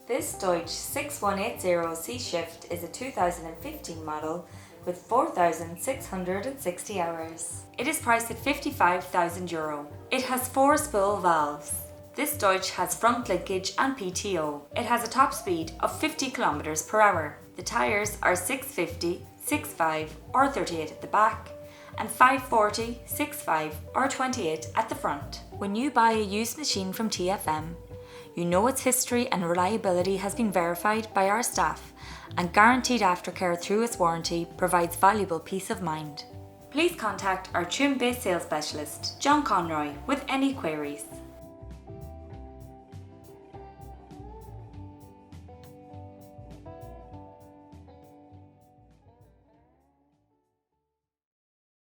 This Deutz 6180 C-Shift is a 2015 model with 4,660 hours. It is priced at €55,000. It has 4 spool valves. This Deutz has front linkage and PTO. It has a top speed of 50 km per hour. The tyres are 650, 65 or 38 at the back and 540, 65 or 28 at the front. When you buy a used machine from TFM, you know its history and reliability has been verified by our staff, and guaranteed aftercare through its warranty provides valuable peace of mind. Please contact our Trim-based sales specialist, John Conroy, with any queries.